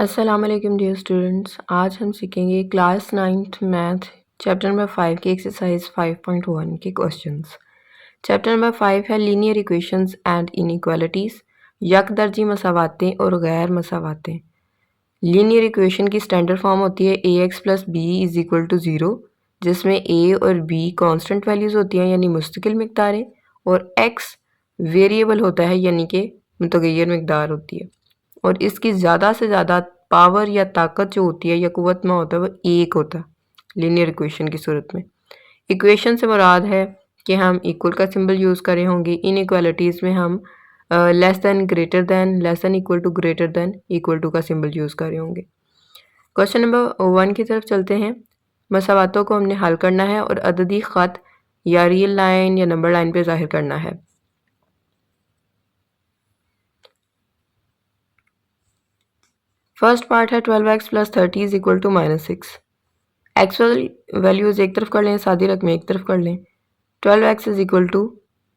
अस्सलाम वालेकुम dear students. आज हम सीखेंगे class 9th math chapter number 5 की एक्सरसाइज 5.1 के क्वेश्चंस। चैप्टर नंबर 5 है लीनियर इक्वेशंस एंड इनइक्वालिटीज़, यकदर्जी मसावातें और गैर मसावातें। लीनियर इक्वेशन की स्टैंडर्ड फॉर्म होती है a x plus b is equal to zero, जिसमें ए और बी कॉन्स्टेंट वैल्यूज़ होती हैं यानी मुस्तकिल मिकदारें, और एक्स वेरिएबल होता है यानी कि मुतगय्यर मिकदार होती है। और इसकी ज़्यादा से ज़्यादा पावर या ताकत जो होती है या कुव्वत में होता है वो एक होता है लीनियर इक्वेशन की सूरत में। इक्वेशन से मुराद है कि हम इक्वल का सिंबल यूज़ करे होंगे। इनइक्वालिटीज़ में हम less than greater than, less than equal to, greater than equal to का सिंबल यूज़ करे होंगे। क्वेश्चन नंबर 1 की तरफ चलते हैं। मसावातों को हमने हल करना है और अददी ख़त या रियल लाइन या नंबर लाइन पे ज़ाहिर करना है। फर्स्ट पार्ट है 12x plus 30 is equal to -6। Actual values एक तरफ कर लें, सादी रकमें एक तरफ कर लें। 12x इज इक्वल टू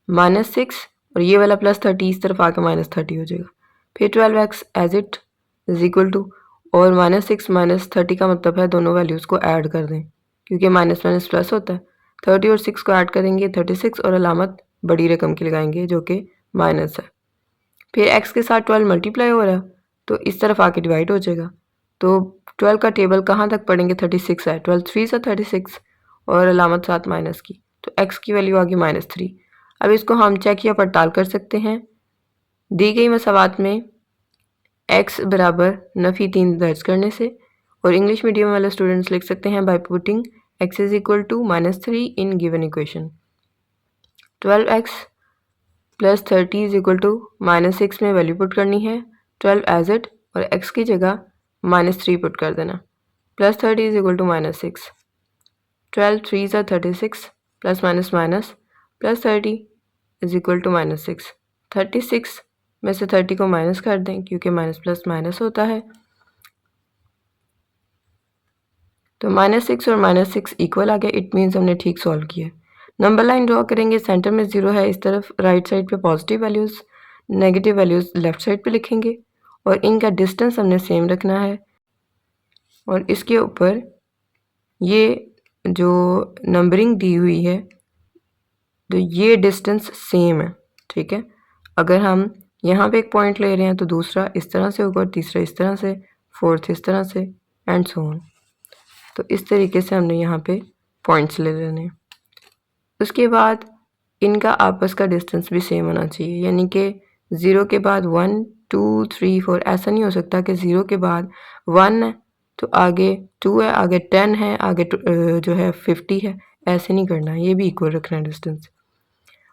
-6 और ये वाला प्लस 30 इस तरफ आके -30 हो जाएगा। फिर 12x as it is equal to, और -6 -30 का मतलब है दोनों वैल्यूज़ को ऐड कर दें क्योंकि माइनस माइनस प्लस होता है। 30 और 6 को ऐड करेंगे 36 और अलामत बड़ी रकम की लगाएंगे जो कि माइनस है। फिर x के साथ 12 मल्टीप्लाई हो रहा है तो इस तरफ आके डिवाइड हो जाएगा। तो 12 का टेबल कहाँ तक पढ़ेंगे, 36 है, 12 3 से 36 और अलामत साथ माइनस की, तो x की वैल्यू आ गई -3। अब इसको हम चेक या पड़ताल कर सकते हैं। दी गई मसावात में x बराबर नफ़ी 3 दर्ज करने से, और इंग्लिश मीडियम वाले स्टूडेंट्स लिख सकते हैं by putting x is equal to -3 in given equation. 12x plus 30 is equal to -6 में वैल्यू पुट करनी है 12 एज इट, और x की जगह -3 पुट कर देना। प्लस 30 इज इक्वल टू -6, 12 3 ज़ा 36 plus minus minus, plus 30 is equal to -6। 36 में से 30 को माइनस कर दें क्योंकि माइनस प्लस माइनस होता है, तो -6 और -6 इक्वल आ गया। इट मीन्स हमने ठीक सॉल्व किया। नंबर लाइन ड्रॉ करेंगे, सेंटर में 0 है, इस तरफ राइट साइड पे positive values, negative values left side पे लिखेंगे, और इनका डिस्टेंस हमने सेम रखना है। और इसके ऊपर ये जो नंबरिंग दी हुई है तो ये डिस्टेंस सेम है, ठीक है। अगर हम यहाँ पे एक पॉइंट ले रहे हैं तो दूसरा इस तरह से होगा, तीसरा इस तरह से, फोर्थ इस तरह से, एंड सो ऑन। तो इस तरीके से हमने यहाँ पे पॉइंट्स ले लेने हैं। उसके बाद इनका आपस का डिस्टेंस भी सेम होना चाहिए, यानी कि 0 के बाद 1 2 3 4, ऐसा नहीं हो सकता कि 0 के बाद 1 है तो आगे 2 है, आगे 10 है, आगे जो है 50 है, ऐसे नहीं करना, ये भी इक्वल रखना है डिस्टेंस।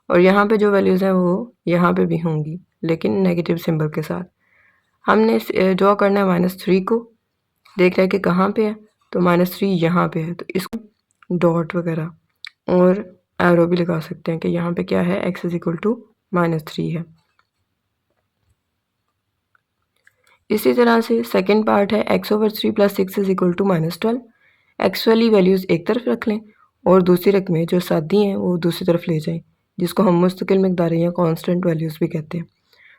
और यहाँ पे जो वैल्यूज़ हैं वो यहाँ पे भी होंगी लेकिन नेगेटिव सिंबल के साथ। हमने ड्रॉ करना है -3 को, देख रहे हैं कि कहाँ पे है, तो -3 यहाँ पे है, तो इसको डॉट वगैरह और एरो भी लगा सकते हैं कि यहाँ पे क्या है, x इज इक्वल टू -3 है। इसी तरह से सेकंड पार्ट है x/3 plus 6 is equal to -12। X वाली वैल्यूज़ एक तरफ रख लें और दूसरी रकमें जो सादी हैं वो दूसरी तरफ ले जाएं, जिसको हम मुस्तकिल मिकदारें या कांस्टेंट वैल्यूज़ भी कहते हैं।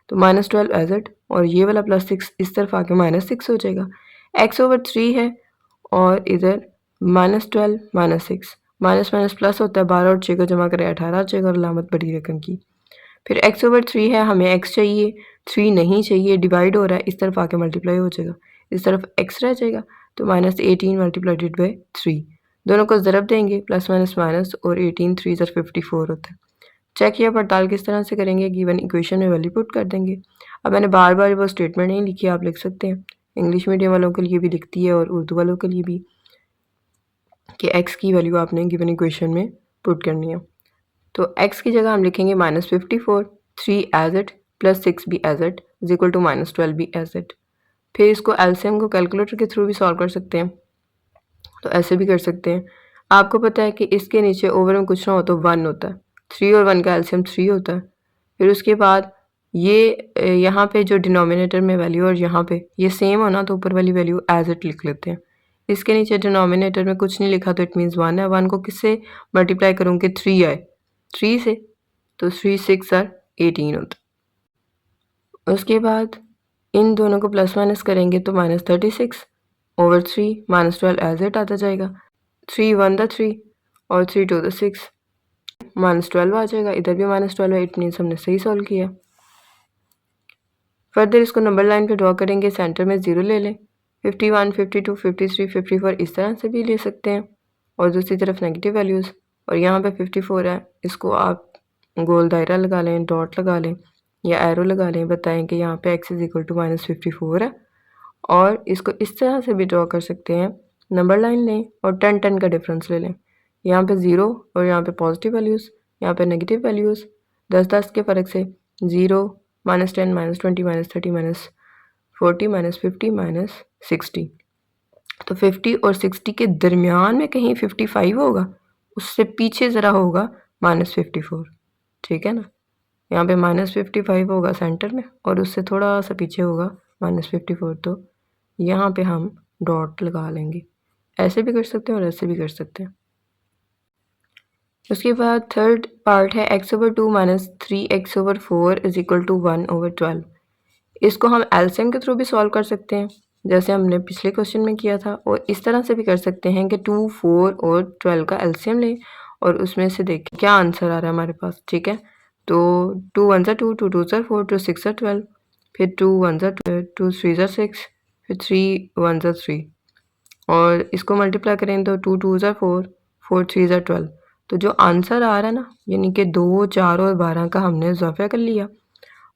तो -12 एज इट, और ये वाला +6 इस तरफ आके -6 हो जाएगा। x/3 है और इधर -12 -6, माइनस माइनस प्लस होता है, 12 और 6 को जमा करें 18 आ जाएगा और अलामत बड़ी रकम की। फिर x/3 है, हमें x चाहिए, 3 नहीं चाहिए, डिवाइड हो रहा है, इस तरफ आके मल्टीप्लाई हो जाएगा, इस तरफ x रह जाएगा, तो -18 मल्टीप्लाइड बाई 3, दोनों को ज़रब देंगे, प्लस माइनस माइनस, और 18 3 ज़र 54 होता है। चेक या पड़ताल किस तरह से करेंगे, गिवन इक्वेशन में वैल्यू पुट कर देंगे। अब मैंने बार बार वो स्टेटमेंट नहीं लिखी, आप लिख सकते हैं, इंग्लिश मीडियम वालों के लिए भी लिखती है और उर्दू वालों के लिए भी, कि x की वैल्यू आपने गिवन इक्वेशन में पुट करनी है। तो x की जगह हम लिखेंगे -54, 3 एज इट, प्लस 6 भी as it, is equal to -12 भी एज इट। फिर इसको एलसीएम को कैलकुलेटर के थ्रू भी सॉल्व कर सकते हैं, तो ऐसे भी कर सकते हैं। आपको पता है कि इसके नीचे ओवर में कुछ ना हो तो 1 होता है, 3 और 1 का एलसीएम 3 होता है। फिर उसके बाद ये यहाँ पे जो डिनोमिनेटर में वैल्यू और यहाँ पे ये सेम हो ना, तो ऊपर वाली वैल्यू एज इट लिख लेते हैं। इसके नीचे डिनोमिनेटर में कुछ नहीं लिखा तो इट मीन्स 1 है, 1 को किससे मल्टीप्लाई करूँगी, 3 आए 3 से, तो 3 6 आर 18 होता है। उसके बाद इन दोनों को प्लस माइनस करेंगे तो -36/3 -12 एज इट आता जाएगा। 3 1 द 3 और 3 2 द 6 -12 आ जाएगा। इधर भी -12 है, इट मीन्स हमने सही सॉल्व किया। फर्दर इसको नंबर लाइन पे ड्रॉ करेंगे, सेंटर में 0 ले लें। 51 52 53 54 इस तरह से भी ले सकते हैं और दूसरी तरफ नेगेटिव वैल्यूज़। और यहाँ पे 54 है, इसको आप गोल दायरा लगा लें, डॉट लगा लें या एरो लगा लें, बताएं कि यहाँ पे x इज इक्वल टू -54 है। और इसको इस तरह से भी ड्रॉ कर सकते हैं, नंबर लाइन लें और 10 10 का डिफरेंस ले लें। यहाँ पे 0 और यहाँ पे पॉजिटिव वैल्यूज़, यहाँ पे नेगेटिव वैल्यूज़, 10 10 के फ़र्क से 0 -10 -20 -30 -40 -50 -60। तो 50 और 60 के दरमियान में कहीं 55 होगा, उससे पीछे ज़रा होगा -54, ठीक है ना। यहाँ पे -55 होगा सेंटर में और उससे थोड़ा सा पीछे होगा -54। तो यहाँ पे हम डॉट लगा लेंगे, ऐसे भी कर सकते हैं और ऐसे भी कर सकते हैं। उसके बाद थर्ड पार्ट है x/2 - 3x/4 is equal to 1/12। इसको हम एलसीएम के थ्रू भी सॉल्व कर सकते हैं, जैसे हमने पिछले क्वेश्चन में किया था, और इस तरह से भी कर सकते हैं कि 2 4 और 12 का एलसीएम लें और उसमें से देखें क्या आंसर आ रहा है हमारे पास, ठीक है। तो 2 1 2 2 2 4 2 6 12, फिर 2 1 2 3 6, फिर 3 1 3 और इसको मल्टीप्लाई करें तो 2 2 4 4 3 12। तो जो आंसर आ रहा है ना, यानी कि 2 4 और 12 का हमने इजाफा कर लिया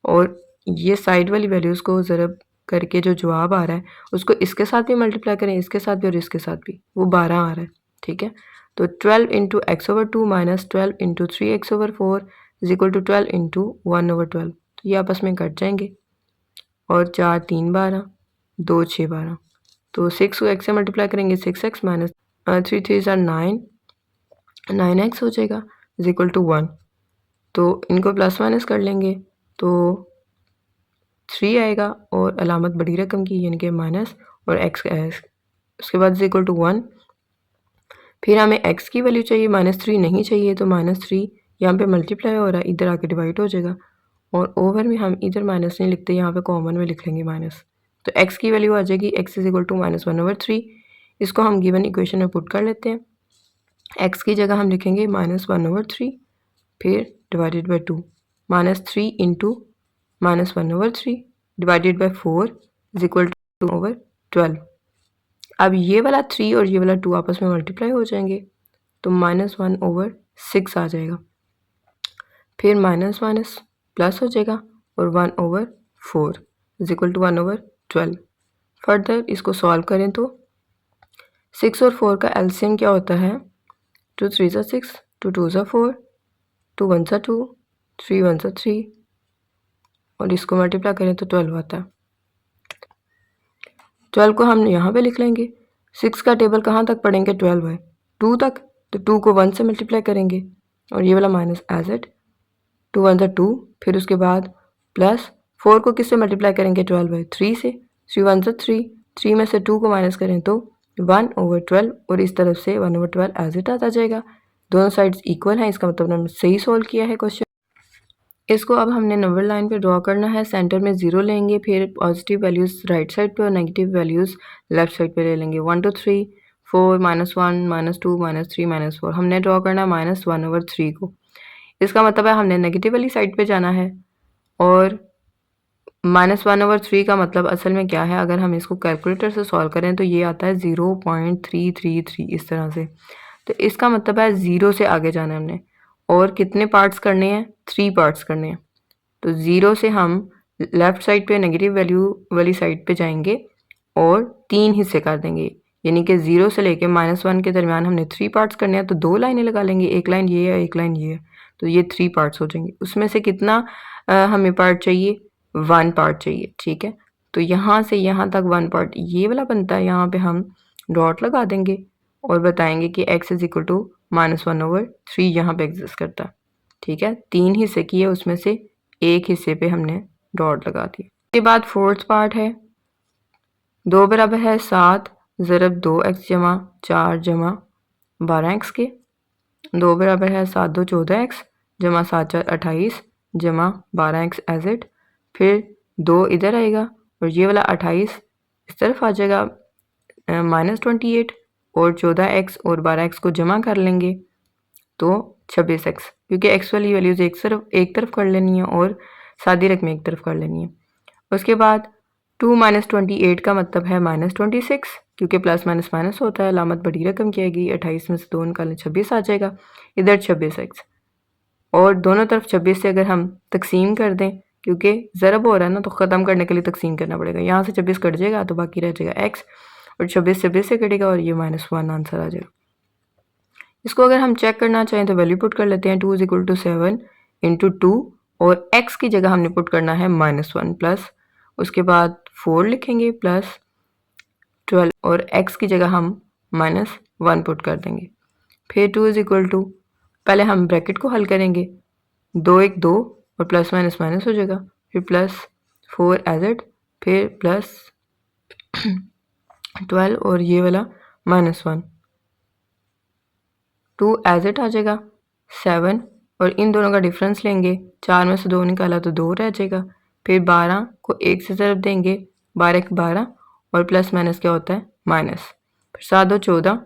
और ये साइड वाली वैल्यूज़ को ज़रब करके जो जवाब आ रहा है उसको इसके साथ भी मल्टीप्लाई करें, इसके साथ भी और इसके साथ भी, वो 12 आ रहा है, ठीक है। तो 12 into x/2 minus 12 into 3x/4 is equal to 12 into 1/12। तो ये आपस में कट जाएंगे और 4 3 12 2 6 12। तो 6 को x से मल्टीप्लाई करेंगे 6x माइनस 3 3 9 9x हो जाएगा इज इक्वल टू 1। तो इनको प्लस माइनस कर लेंगे तो 3 आएगा और अलामत बड़ी रकम की यानी कि माइनस और x का है, उसके बाद इज इक्वल टू 1। फिर हमें x की वैल्यू चाहिए, -3 नहीं चाहिए, तो -3 यहाँ पे मल्टीप्लाई हो रहा है, इधर आके डिवाइड हो जाएगा और ओवर में हम इधर माइनस नहीं लिखते, यहाँ पे कॉमन में लिख लेंगे माइनस। तो x की वैल्यू आ जाएगी x इज इक्वल टू -1/3। इसको हम गिवन इक्वेशन में पुट कर लेते हैं। x की जगह हम लिखेंगे -1/3, फिर divided by 2, -3 into -1/3 divided by 4 is equal to 2/12। अब ये वाला 3 और ये वाला 2 आपस में मल्टीप्लाई हो जाएंगे तो -1/6 आ जाएगा, फिर माइनस माइनस प्लस हो जाएगा और 1/4 इज इक्वल टू 1/12। फर्दर इसको सॉल्व करें तो 6 और 4 का एलसीएम क्या होता है, 2 3 6, 2 2 4, 2 1 2, 3 1 3 और इसको मल्टीप्लाई करें तो 12 आता है। 12 को हम यहाँ पे लिख लेंगे। 6 का टेबल कहाँ तक पढ़ेंगे, 12 है 2 तक, तो 2 को 1 से मल्टीप्लाई करेंगे और ये वाला माइनस एज इट, 2 1 2, फिर उसके बाद प्लस 4 को किससे मल्टीप्लाई करेंगे, 12 है 3 से, 3 1 3, 3 में से 2 को माइनस करें तो 1/12 और इस तरफ से 1/12 एज इट आता जाएगा। दोनों साइड्स इक्वल हैं, इसका मतलब हमने सही सोल्व किया है क्वेश्चन। इसको अब हमने नंबर लाइन पे ड्रॉ करना है, सेंटर में 0 लेंगे, फिर पॉजिटिव वैल्यूज़ राइट साइड पे और नेगेटिव वैल्यूज़ लेफ्ट साइड पे ले लेंगे। 1 2 3 4 -1 -2 -3 -4 हमने ड्रॉ करना है -1/3 को। इसका मतलब है हमने नेगेटिव वाली साइड पे जाना है और -1/3 का मतलब असल में क्या है, अगर हम इसको कैलकुलेटर से सॉल्व करें तो ये आता है 0.333 इस तरह से। तो इसका मतलब है 0 से आगे जाना है हमने और कितने पार्ट्स करने हैं, 3 पार्ट्स करने हैं। तो 0 से हम लेफ़्ट साइड पे नेगेटिव वैल्यू वाली साइड पे जाएंगे और 3 हिस्से कर देंगे, यानी कि 0 से लेके -1 के दरमियान हमने 3 पार्ट्स करने हैं। तो 2 लाइनें लगा लेंगे, एक लाइन ये है एक लाइन ये है, तो ये 3 पार्ट्स हो जाएंगे। उसमें से कितना हमें पार्ट चाहिए, 1 पार्ट चाहिए, ठीक है। तो यहाँ से यहाँ तक 1 पार्ट ये वाला बनता है, यहाँ पे हम डॉट लगा देंगे और बताएंगे कि x इज इक्वल टू -1/3 यहाँ पे एग्जिस्ट करता है, ठीक है। 3 हिस्से किए, उसमें से एक हिस्से पे हमने डॉट लगा दिया। इसके बाद फोर्थ पार्ट है 2 बराबर है 7 ज़रब 2x जमा 4 जमा 12x के। 2 बराबर है 7 2 14x जमा 7 4 28 जमा 12x एज इट, फिर 2 इधर आएगा और ये वाला 28 इस तरफ आ जाएगा -28 और 14x और 12x को जमा कर लेंगे तो 26x, क्योंकि x वाली वैल्यूज़ एक तरफ कर लेनी है और सादी रकम एक तरफ कर लेनी है। उसके बाद 2 - 28 का मतलब है -26, क्योंकि प्लस माइनस माइनस होता है, अलामत बड़ी रकम की आएगी। 28 में से 2 निकालें 26 आ जाएगा, इधर 26x और दोनों तरफ 26 से अगर हम तकसीम कर दें, क्योंकि ज़रब हो रहा है ना तो ख़त्म करने के लिए तकसीम करना पड़ेगा। यहाँ से 26 कट जाएगा तो बाकी रह जाएगा x और 26 से कटेगा और ये -1 आंसर आ जाएगा। इसको अगर हम चेक करना चाहें तो वैल्यू पुट कर लेते हैं। 2 = 7 × 2 और x की जगह हमने पुट करना है -1 प्लस उसके बाद 4 लिखेंगे प्लस 12 और x की जगह हम -1 पुट कर देंगे। फिर 2 = पहले हम ब्रैकेट को हल करेंगे, 2 1 2 और प्लस माइनस माइनस हो जाएगा, फिर प्लस 4 एज इट, फिर प्लस 12 और ये वाला -1, 2 एज इट आ जाएगा, 7 और इन दोनों का डिफरेंस लेंगे, 4 में से 2 निकाला तो 2 रह जाएगा, फिर 12 को 1 से ज़रब देंगे, 12 1 12 और प्लस माइनस क्या होता है माइनस, फिर 7 2 14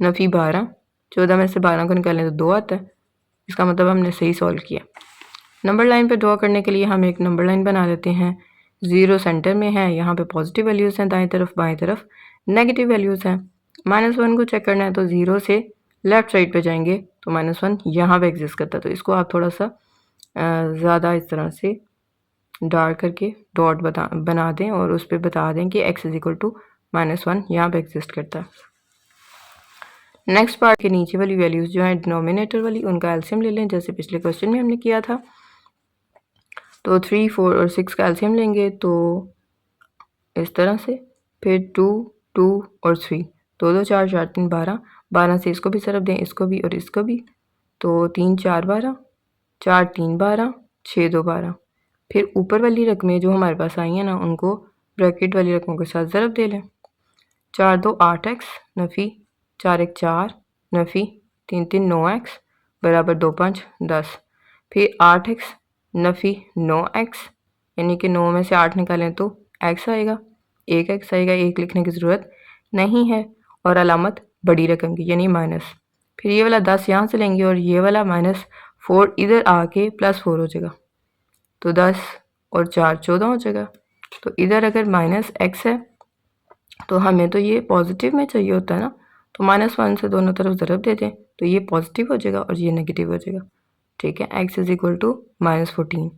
नफ़ी 12, 14 में से 12 को निकालें तो 2 आता है। इसका मतलब हमने सही सॉल्व किया। नंबर लाइन पे ड्रॉ करने के लिए हम एक नंबर लाइन बना लेते हैं। 0 सेंटर में है, यहाँ पे पॉजिटिव वैल्यूज़ हैं दाएं तरफ, बाएं तरफ नेगेटिव वैल्यूज़ हैं। -1 को चेक करना है तो 0 से लेफ़्ट साइड पे जाएंगे तो -1 यहाँ पे एग्जिस्ट करता है, तो इसको आप थोड़ा सा ज़्यादा इस तरह से डार्क करके डॉट बना दें और उस पर बता दें कि x = -1 यहाँ पे एग्जिस्ट करता है। नेक्स्ट पार्ट के नीचे वाली वैल्यूज़ जो हैं डिनोमिनेटर वाली, उनका एलसीएम ले लें, जैसे पिछले क्वेश्चन में हमने किया था। तो 3 4 और 6 का एलसीएम लेंगे तो इस तरह से, फिर 2 2 और 3, 2 2 4 4 3 12, 12 से इसको भी ज़रब दें, इसको भी और इसको भी, तो 3 4 12, 4 3 12, 6 2 12। फिर ऊपर वाली रकमें जो हमारे पास आई हैं ना, उनको ब्रैकेट वाली रकमों के साथ ज़रब दे लें। 4 2 8x नफ़ी 4 1 4 नफ़ी 3 3 9x बराबर 2 5 10। फिर 8x नफ़ी 9x, यानी कि 9 में से 8 निकालें तो x आएगा, 1x आएगा, 1 लिखने की ज़रूरत नहीं है और अलामत बड़ी रकम की यानी माइनस। फिर ये वाला 10 यहाँ से लेंगे और ये वाला -4 इधर आके +4 हो जाएगा, तो 10 और 4 14 हो जाएगा। तो इधर अगर -x है तो हमें तो ये पॉजिटिव में चाहिए होता है ना, तो -1 से दोनों तरफ ज़रब दे दें तो ये पॉजिटिव हो जाएगा और ये नेगेटिव हो जाएगा। ठीक है, x = -14,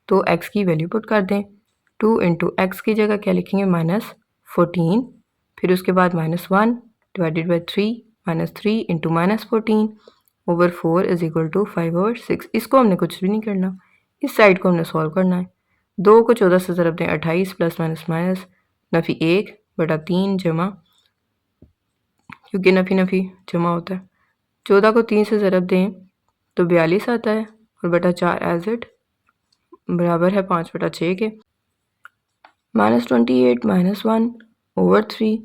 तो x की वैल्यू पुट कर दें। 2 × x की जगह क्या लिखेंगे -14, फिर उसके बाद -1 डिवाइडेड बाई 3 -3 × -14 ओवर 4 = 5/6। इसको हमने कुछ भी नहीं करना, इस साइड को हमने सॉल्व करना है। 2 को 14 से ज़रब दें 28 प्लस माइनस माइनस नफ़ी 1 बटा 3 जमा, क्योंकि नफ़ी नफ़ी जमा होता है, 14 को 3 से ज़रब दें तो 42 आता है और बटा 4 एज इट बराबर है 5/6 के। -28 -1 ओवर 3,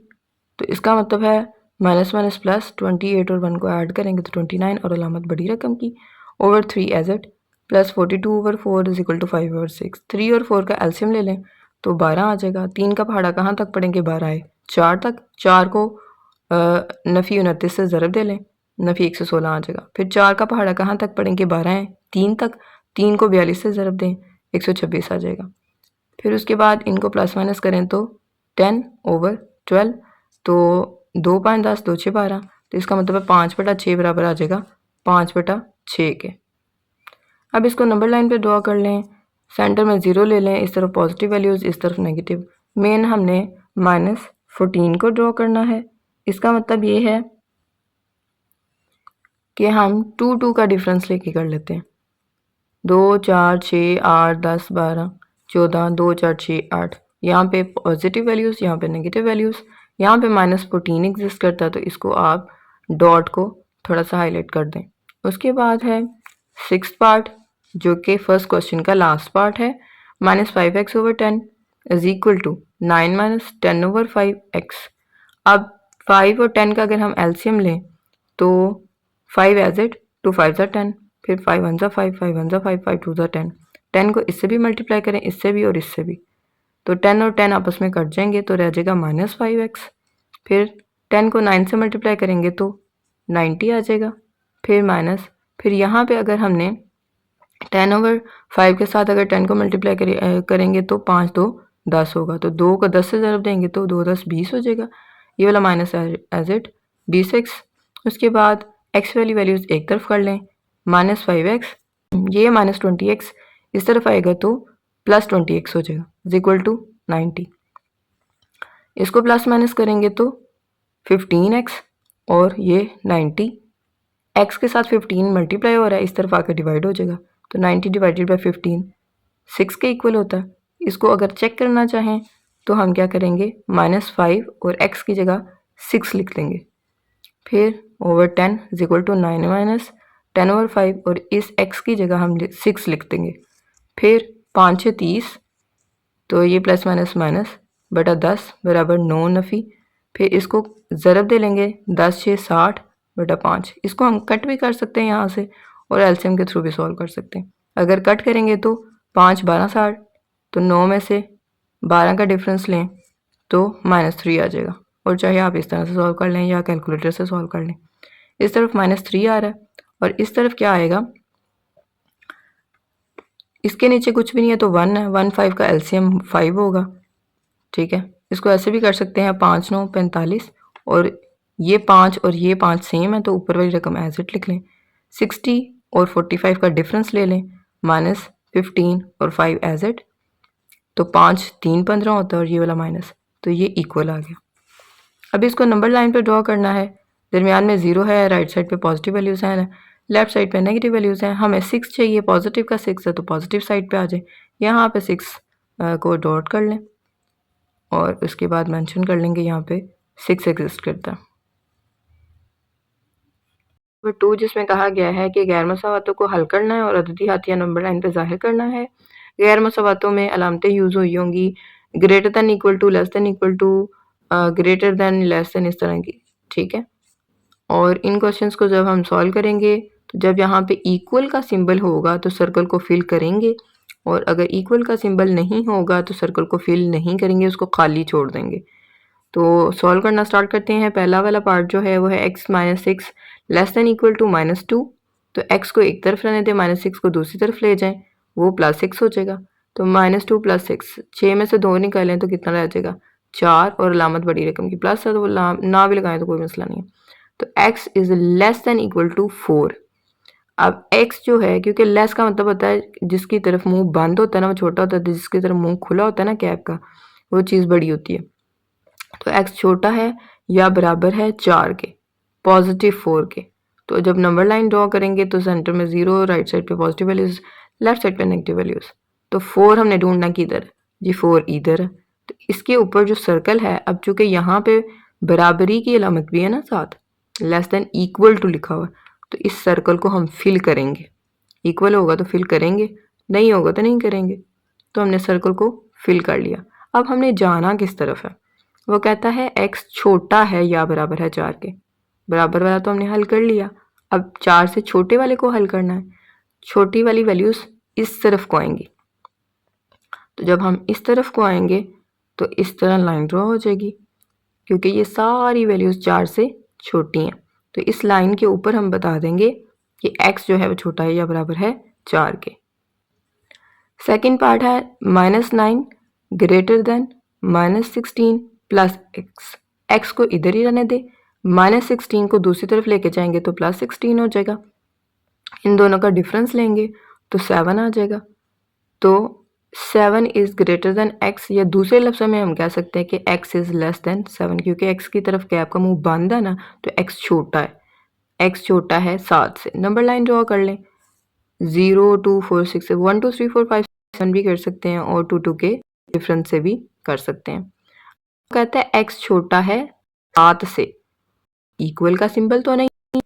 तो इसका मतलब है -1 प्लस 28 और 1 को ऐड करेंगे तो 29 और अलामत बड़ी रकम की over 3 as it plus 42 over 4 = 5/6। 3 और 4 का एलसीएम ले लें तो 12 आ जाएगा। 3 का पहाड़ा कहाँ तक पढ़ेंगे 12 है 4 तक, 4 को नफ़ी 29 से ज़रब दे लें, नफ़ी 116 आ जाएगा। फिर 4 का पहाड़ा कहाँ तक पढ़ेंगे 12 है 3 तक, 3 को 42 से ज़रब दें 126 आ जाएगा। फिर उसके बाद इनको प्लस माइनस करें तो 10 ओवर 12, तो 2 5 10 2 6 12, तो इसका मतलब है 5/6 बराबर आ जाएगा 5/6 के। अब इसको नंबर लाइन पे ड्रॉ कर लें, सेंटर में 0 ले लें, इस तरफ पॉजिटिव वैल्यूज़ इस तरफ नेगेटिव। मेन हमने -14 को ड्रॉ करना है, इसका मतलब ये है कि हम 2 2 का डिफरेंस लेके कर लेते हैं। 2 4 6 8 10 12 14, 2 4 6 8, यहाँ पे पॉजिटिव वैल्यूज़, यहाँ पे नेगेटिव वैल्यूज़, यहाँ पे -14 एग्जिस्ट करता है, तो इसको आप डॉट को थोड़ा सा हाईलाइट कर दें। उसके बाद है 6th पार्ट जो कि फर्स्ट क्वेश्चन का लास्ट पार्ट है। -5x over 10 = 9 - 10 over 5x। अब 5 और 10 का अगर हम एलसीएम लें तो 5 एज इट, 2 5 10, फिर 5 1 5 5 1 5 5 2 10, 10 को इससे भी मल्टीप्लाई करें, इससे भी और इससे भी, तो 10 और 10 आपस में कट जाएंगे तो रह जाएगा -5x। फिर 10 को 9 से मल्टीप्लाई करेंगे तो 90 आ जाएगा। फिर माइनस, फिर यहाँ पे अगर हमने 10/5 के साथ अगर 10 को मल्टीप्लाई करेंगे तो 5 2 10 होगा। तो 2 को 10 से ज़रब देंगे तो 2 10 20 हो जाएगा। ये वाला माइनस एज इट 20x। उसके बाद x वाली वैल्यूज़ एक तरफ कर लें, -5x, ये -20x इस तरफ आएगा तो +20x हो जाएगा इज इक्वल टू 90। इसको प्लस माइनस करेंगे तो 15x और ये 90, x के साथ 15 मल्टीप्लाई हो रहा है, इस तरफ आकर डिवाइड हो जाएगा तो 90 डिवाइडेड बाई 15 6 के इक्वल होता है। इसको अगर चेक करना चाहें तो हम क्या करेंगे, -5 और x की जगह 6 लिख लेंगे। फिर over 10 is equal to 9 minus 10/5 और इस x की जगह हम 6 लिख देंगे। फिर 5 6 30, तो ये प्लस माइनस माइनस बटा 10 बराबर 9 नफ़ी। फिर इसको ज़रब दे लेंगे 10 6 60 बटा 5। इसको हम कट भी कर सकते हैं यहाँ से और एलसीएम के थ्रू भी सॉल्व कर सकते हैं। अगर कट करेंगे तो 5 12 60, तो 9 में से 12 का डिफरेंस लें तो -3 आ जाएगा। और चाहे आप इस तरह से सॉल्व कर लें या कैलकुलेटर से सॉल्व कर लें। इस तरफ -3 आ रहा है और इस तरफ क्या आएगा, इसके नीचे कुछ भी नहीं है तो 1 है, 1 5 का एलसीएम 5 होगा। ठीक है, इसको ऐसे भी कर सकते हैं 5 9 45 और ये 5 और ये 5 सेम है तो ऊपर वाली रकम एज इट लिख लें। 60 और 45 का डिफरेंस ले लें, -15 और 5 एज इट, तो 5 3 15 होता है और ये वाला माइनस, तो ये इक्वल आ गया। अब इसको नंबर लाइन पे ड्रॉ करना है। दरमियान में 0 है, राइट साइड पे पॉजिटिव वैल्यूज़ हैं, लेफ्ट साइड पे नेगेटिव वैल्यूज़ हैं। हमें 6 चाहिए, पॉजिटिव का 6 है तो पॉजिटिव साइड पे आ जाए। यहाँ पे 6 को डॉट कर लें और उसके बाद मेंशन कर लेंगे यहाँ पे 6 एग्जिस्ट करता है। नंबर 2 जिसमें कहा गया है कि गैर मसावातों को हल करना है और अददी हाथिया नंबर लाइन पे ज़ाहिर करना है। गैर मसावातों में अलामतें यूज़ हुई होंगी greater than equal to, less than equal to, greater than, less than, इस तरह की। ठीक है, और इन क्वेश्चंस को जब हम सॉल्व करेंगे तो जब यहाँ पे इक्वल का सिंबल होगा तो सर्कल को फिल करेंगे और अगर इक्वल का सिंबल नहीं होगा तो सर्कल को फिल नहीं करेंगे, उसको खाली छोड़ देंगे। तो सॉल्व करना स्टार्ट करते हैं। पहला वाला पार्ट जो है वो है x - 6 less than equal to -2, तो x को एक तरफ रहने दें, -6 को दूसरी तरफ ले जाएं, वो +6 हो जाएगा। तो -2 + 6, 6 में से 2 निकालें तो कितना रह जाएगा, 4, और अलामत बड़ी रकम की प्लस है तो वो ना भी लगाएं तो कोई मसला नहीं है। तो x is less than equal to 4। अब x जो है, क्योंकि लेस का मतलब होता है जिसकी तरफ मुंह बंद होता है ना वो छोटा होता है, जिसकी तरफ मुंह खुला होता है ना कैप का, वो चीज़ बड़ी होती है। तो x छोटा है या बराबर है 4 के, पॉजिटिव 4 के। तो जब नंबर लाइन ड्रॉ करेंगे तो सेंटर में 0, राइट साइड पे पॉजिटिव वैल्यूज़, लेफ्ट साइड पे नेगेटिव वैल्यूज़। तो 4 हमने ढूंढना किधर है जी, 4 इधर है। तो इसके ऊपर जो सर्कल है, अब चूंकि यहाँ पे बराबरी की अलामत भी है ना साथ, लेस देन इक्वल टू लिखा हुआ, तो इस सर्कल को हम फिल करेंगे। इक्वल होगा तो फिल करेंगे, नहीं होगा तो नहीं करेंगे। तो हमने सर्कल को फिल कर लिया। अब हमने जाना किस तरफ है, वो कहता है x छोटा है या बराबर है 4 के। बराबर वाला तो हमने हल कर लिया, अब 4 से छोटे वाले को हल करना है। छोटी वाली वैल्यूज़ इस तरफ को आएंगी, तो जब हम इस तरफ को आएंगे तो इस तरह लाइन ड्रॉ हो जाएगी, क्योंकि ये सारी वैल्यूज़ 4 से छोटी हैं। तो इस लाइन के ऊपर हम बता देंगे कि x जो है वो छोटा है या बराबर है 4 के। सेकेंड पार्ट है -9 greater than -16 plus x। x को इधर ही रहने दे, -16 को दूसरी तरफ लेके जाएंगे तो +16 हो जाएगा। इन दोनों का डिफरेंस लेंगे तो 7 आ जाएगा। तो 7 इज़ ग्रेटर देन x, या दूसरे लफ्ज़ों में हम कह सकते हैं कि x इज़ लेस देन 7, क्योंकि x की तरफ कैप का मुंह बंद है ना, तो x छोटा है। x छोटा है 7 से। नंबर लाइन ड्रॉ कर लें, 0 2 4 6 1 2 3 4 5 7 भी कर सकते हैं और 2 2 के डिफरेंस से भी कर सकते हैं। कहता है x छोटा है 7 से, इक्वल का सिंबल तो नहीं,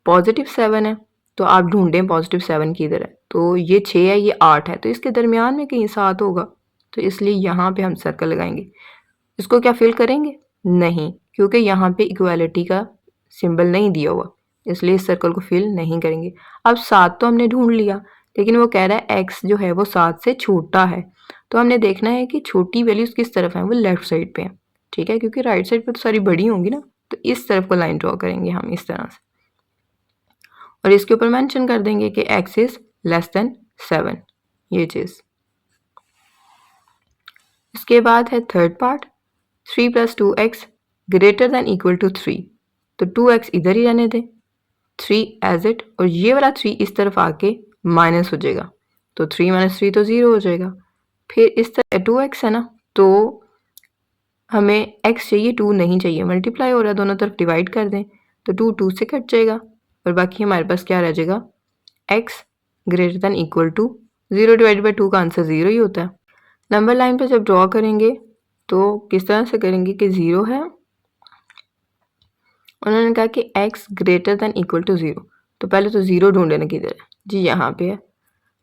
पॉजिटिव 7 है, तो आप ढूंढें पॉजिटिव 7 किधर है। तो ये 6 है, ये 8 है, तो इसके दरमियान में कहीं 7 होगा, तो इसलिए यहाँ पे हम सर्कल लगाएंगे। इसको क्या फिल करेंगे, नहीं, क्योंकि यहाँ पे इक्वालिटी का सिंबल नहीं दिया हुआ, इसलिए इस सर्कल को फिल नहीं करेंगे। अब 7 तो हमने ढूंढ लिया, लेकिन वो कह रहा है x जो है वो 7 से छोटा है। तो हमने देखना है कि छोटी वैल्यूज़ किस तरफ हैं, वो लेफ्ट साइड पे हैं, ठीक है, क्योंकि राइट साइड पे तो सारी बड़ी होंगी ना। तो इस तरफ को लाइन ड्रॉ करेंगे हम इस तरह से, और इसके ऊपर मेंशन कर देंगे कि x इज़ लेस देन 7, ये चीज़। इसके बाद है third part, 3 + 2x greater than equal to 3। तो 2x इधर ही रहने दें, 3 एज इट, और ये वाला 3 इस तरफ आके माइनस हो जाएगा। तो 3 - 3 तो 0 हो जाएगा। फिर इस तरह 2x है ना, तो हमें x चाहिए, 2 नहीं चाहिए, मल्टीप्लाई हो रहा है, दोनों तरफ डिवाइड कर दें। तो 2 2 से कट जाएगा और बाकी हमारे पास क्या रह जाएगा, x greater than equal to 0 divide by 2 का आंसर 0 ही होता है। नंबर लाइन पर जब ड्रॉ करेंगे तो किस तरह से करेंगे कि 0 है, उन्होंने कहा कि x greater than equal to 0। तो पहले तो 0 ढूंढने किधर है जी, यहाँ पे है।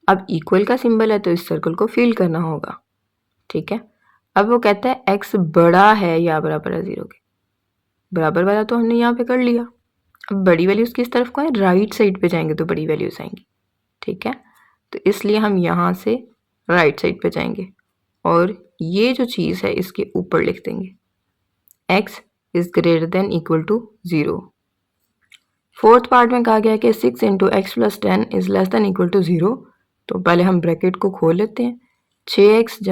अब इक्वल का सिंबल है तो इस सर्कल को फिल करना होगा, ठीक है। अब वो कहता है x बड़ा है या बराबर है 0 के, बराबर वाला तो हमने यहाँ पे कर लिया। अब बड़ी वैल्यूज़ किस तरफ को है, राइट साइड पे जाएंगे तो बड़ी वैल्यूज़ आएंगी, ठीक है। तो इसलिए हम यहाँ से राइट साइड पे जाएंगे और ये जो चीज़ है इसके ऊपर लिख देंगे x is greater than equal to 0। Fourth part में कहा गया है कि 6 × x + 10 is less than equal to 0। तो पहले हम ब्रैकेट को खोल लेते हैं, 6x =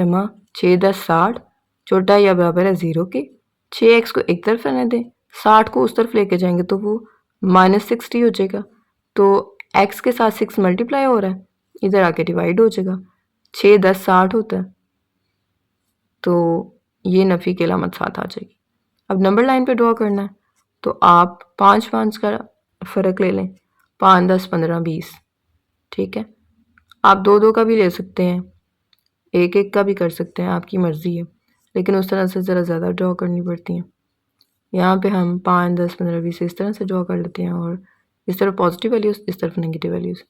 6 × 10 = 60, छोटा या बराबर है 0 के। 6x को एक तरफ रहने दें, 60 को उस तरफ लेके जाएंगे तो वो -60 हो जाएगा। तो x के साथ 6 मल्टीप्लाई हो रहा है, इधर आके डिवाइड हो जाएगा, 6 × 10 = 60 होता है। तो ये नफ़ी की अलामत साथ आ जाएगी। अब नंबर लाइन पे ड्रॉ करना है, तो आप 5 5 का फ़र्क ले लें, 5 10 15 20, ठीक है। आप 2 2 का भी ले सकते हैं, 1 1 का भी कर सकते हैं, आपकी मर्ज़ी है, लेकिन उस तरह से ज़रा ज़्यादा ड्रॉ करनी पड़ती हैं। यहाँ पे हम 5 10 15 20 इस तरह से ड्रॉ कर लेते हैं, और इस तरफ पॉजिटिव वैल्यूज़, इस तरफ नेगेटिव वैल्यूज़।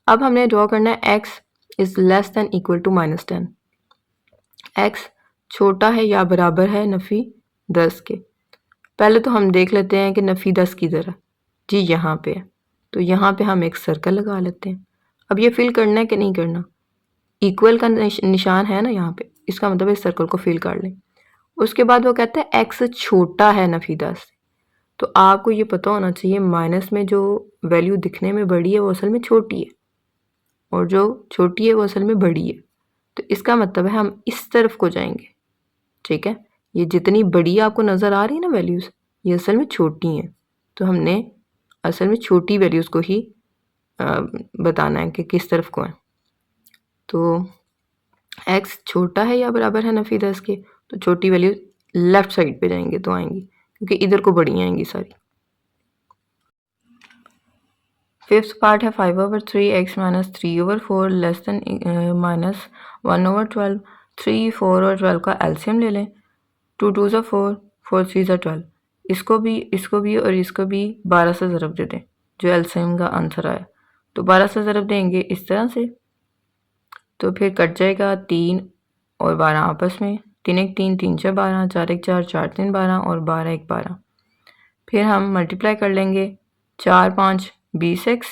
अब हमने ड्रॉ करना है x is less than equal to -10। x छोटा है या बराबर है नफ़ी 10 के। पहले तो हम देख लेते हैं कि नफ़ी 10 किधर है जी, यहाँ पे है। तो यहाँ पे हम एक सर्कल लगा लेते हैं। अब ये फिल करना है कि नहीं करना, इक्वल का निशान है ना यहाँ पे, इसका मतलब इस सर्कल को फिल कर लें। उसके बाद वो कहता है x छोटा है नफ़ी 10 से। तो आपको ये पता होना चाहिए माइनस में जो वैल्यू दिखने में बड़ी है वो असल में छोटी है, और जो छोटी है वो असल में बड़ी है। तो इसका मतलब है हम इस तरफ को जाएंगे, ठीक है। ये जितनी बड़ी आपको नज़र आ रही है ना वैल्यूज़, ये असल में छोटी हैं। तो हमने असल में छोटी वैल्यूज़ को ही बताना है कि किस तरफ को है। तो x छोटा है या बराबर है नफ़ी 10 के, तो छोटी वैल्यू लेफ़्ट साइड पे जाएंगे तो आएंगी, क्योंकि इधर को बड़ी आएंगी सारी। फिफ्थ पार्ट है 5/3 x - 3/4 लेस देन -1/12। 3 4 और 12 का एलसीएम ले लें, 2 2 = 4, 4 3 = 12। इसको भी और इसको भी 12 से ज़रब दे दें, जो एलसीएम का आंसर आया। तो 12 से ज़रब देंगे इस तरह से, तो फिर कट जाएगा 3 और 12 आपस में, 3 1 3, 3 6 12, 4 1 4, 4 3 12 और 12 1 12। फिर हम मल्टीप्लाई कर लेंगे, 4 5 20x,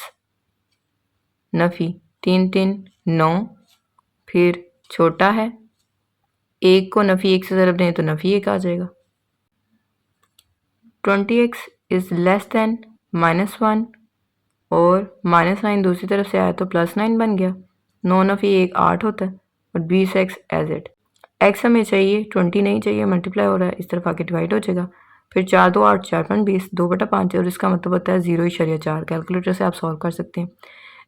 नफ़ी 3 3 9, फिर छोटा है, 1 को नफ़ी 1 से ज़रब दें तो नफ़ी 1 आ जाएगा। 20x इज़ लेस देन -1, और -9 दूसरी तरफ से आया तो +9 बन गया। 9 नफ़ी 1 8 होता है, और 20x एज इट। x हमें चाहिए, 20 नहीं चाहिए, मल्टीप्लाई हो रहा है, इस तरफ आके डिवाइड हो जाएगा। फिर 4 2 8, 4 5 20, 2/5 है, और इसका मतलब होता है 0.4। कैलकुलेटर से आप सॉल्व कर सकते हैं।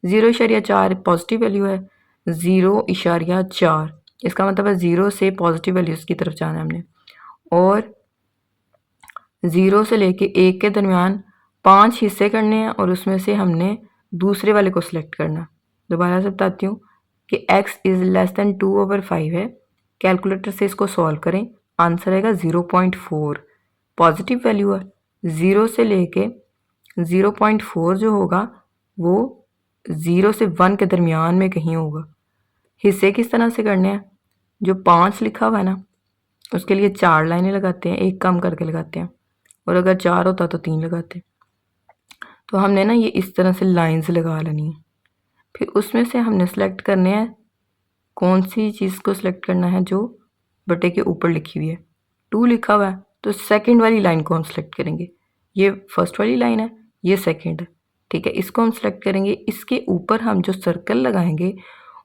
0.4 पॉजिटिव वैल्यू है, 0.4, इसका मतलब है 0 से पॉजिटिव वैल्यूज़ की तरफ जाना है हमने, और 0 से लेके 1 के दरमियान 5 हिस्से करने हैं, और उसमें से हमने दूसरे वाले को सिलेक्ट करना। दोबारा से बताती हूँ कि x इज़ लेस देन 2/5 है। कैलकुलेटर से इसको सॉल्व करें, आंसर आएगा 0.4, पॉजिटिव वैल्यू है। 0 से लेके 0.4 जो होगा वो 0 से 1 के दरमियान में कहीं होगा। हिस्से किस तरह से करने हैं, जो 5 लिखा हुआ है ना, उसके लिए 4 लाइनें लगाते हैं, एक कम करके लगाते हैं, और अगर 4 होता तो 3 लगाते। तो हमने ना ये इस तरह से लाइंस लगा लेनी है। फिर उसमें से हमने सेलेक्ट करने हैं, कौन सी चीज़ को सिलेक्ट करना है जो बटे के ऊपर लिखी हुई है। 2 लिखा हुआ है तो सेकंड वाली लाइन को हम सिलेक्ट करेंगे। ये फर्स्ट वाली लाइन है, ये सेकंड है, ठीक है। इसको हम सिलेक्ट करेंगे। इसके ऊपर हम जो सर्कल लगाएंगे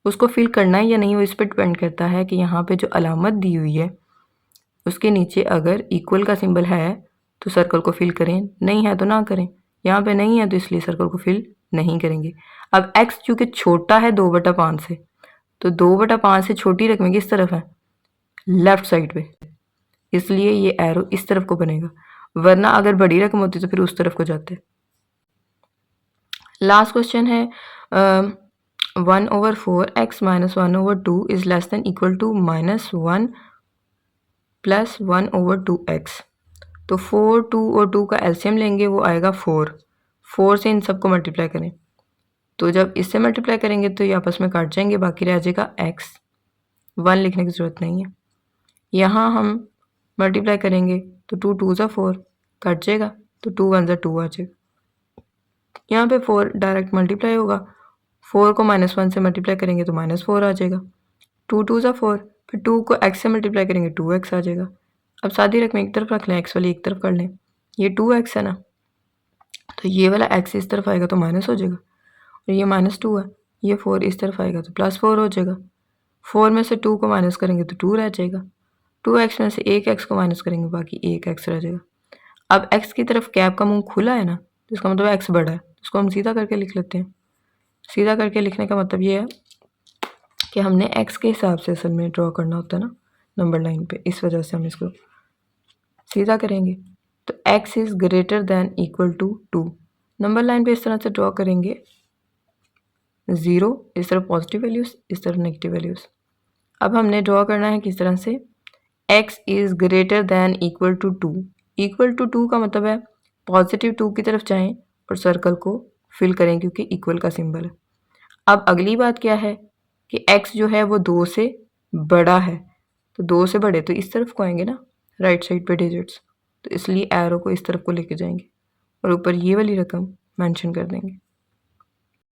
उसको फिल करना है या नहीं, वो इस पर डिपेंड करता है कि यहाँ पे जो अलामत दी हुई है उसके नीचे अगर इक्वल का सिंबल है तो सर्कल को फिल करें, नहीं है तो ना करें। यहाँ पे नहीं है तो इसलिए सर्कल को फिल नहीं करेंगे। अब x चूँकि छोटा है 2/5 से, तो 2/5 से छोटी रकमें किस तरफ है, लेफ्ट साइड पे, इसलिए ये एरो इस तरफ को बनेगा, वरना अगर बड़ी रकम होती तो फिर उस तरफ को जाते। लास्ट क्वेश्चन है 1/4x - 1/2 is less than equal to -1 plus 1/2x। तो 4, 2 और 2 का एलसीएम लेंगे, वो आएगा 4। 4 से इन सबको मल्टीप्लाई करें, तो जब इससे मल्टीप्लाई करेंगे तो ये आपस में काट जाएंगे, बाकी रह जाएगा x। 1 लिखने की ज़रूरत नहीं है। यहाँ हम मल्टीप्लाई करेंगे तो 2 2 ज़ा 4 कट जाएगा, तो 2 1 ज़ा 2 आ जाएगा। यहाँ पे 4 डायरेक्ट मल्टीप्लाई होगा, 4 को -1 से मल्टीप्लाई करेंगे तो -4 आ जाएगा। 2 2 ज़ा 4, फिर 2 को x से मल्टीप्लाई करेंगे 2x आ जाएगा। अब सादी रकम एक तरफ रख लें, x वाली एक तरफ कर लें। ये 2x है ना, तो ये वाला x इस तरफ आएगा तो माइनस हो जाएगा, और ये -2 है, ये 4 इस तरफ आएगा तो +4 हो जाएगा। 4 में से 2 को माइनस करेंगे तो 2 रह जाएगा। 2x में से एक x को माइनस करेंगे, बाकी एक x रह जाएगा। अब x की तरफ कैप का मुंह खुला है ना, तो इसका मतलब x बड़ा है, इसको हम सीधा करके लिख लेते हैं। सीधा करके लिखने का मतलब ये है कि हमने x के हिसाब से असल में ड्रॉ करना होता है ना नंबर लाइन पे, इस वजह से हम इसको सीधा करेंगे। तो x is greater than equal to 2, number line पे इस तरह से ड्रॉ करेंगे, 0 इस तरफ पॉजिटिव वैल्यूज़, इस तरफ नेगेटिव वैल्यूज़। अब हमने ड्रॉ करना है किस तरह से, x is greater than equal to 2। Equal to 2 का मतलब है पॉजिटिव 2 की तरफ जाएं और सर्कल को फिल करें क्योंकि इक्वल का सिंबल है। अब अगली बात क्या है कि x जो है वो 2 से बड़ा है, तो 2 से बड़े तो इस तरफ को आएंगे ना, राइट साइड पे डिजिट्स, तो इसलिए एरो को इस तरफ को लेके जाएंगे और ऊपर ये वाली रकम मेंशन कर देंगे।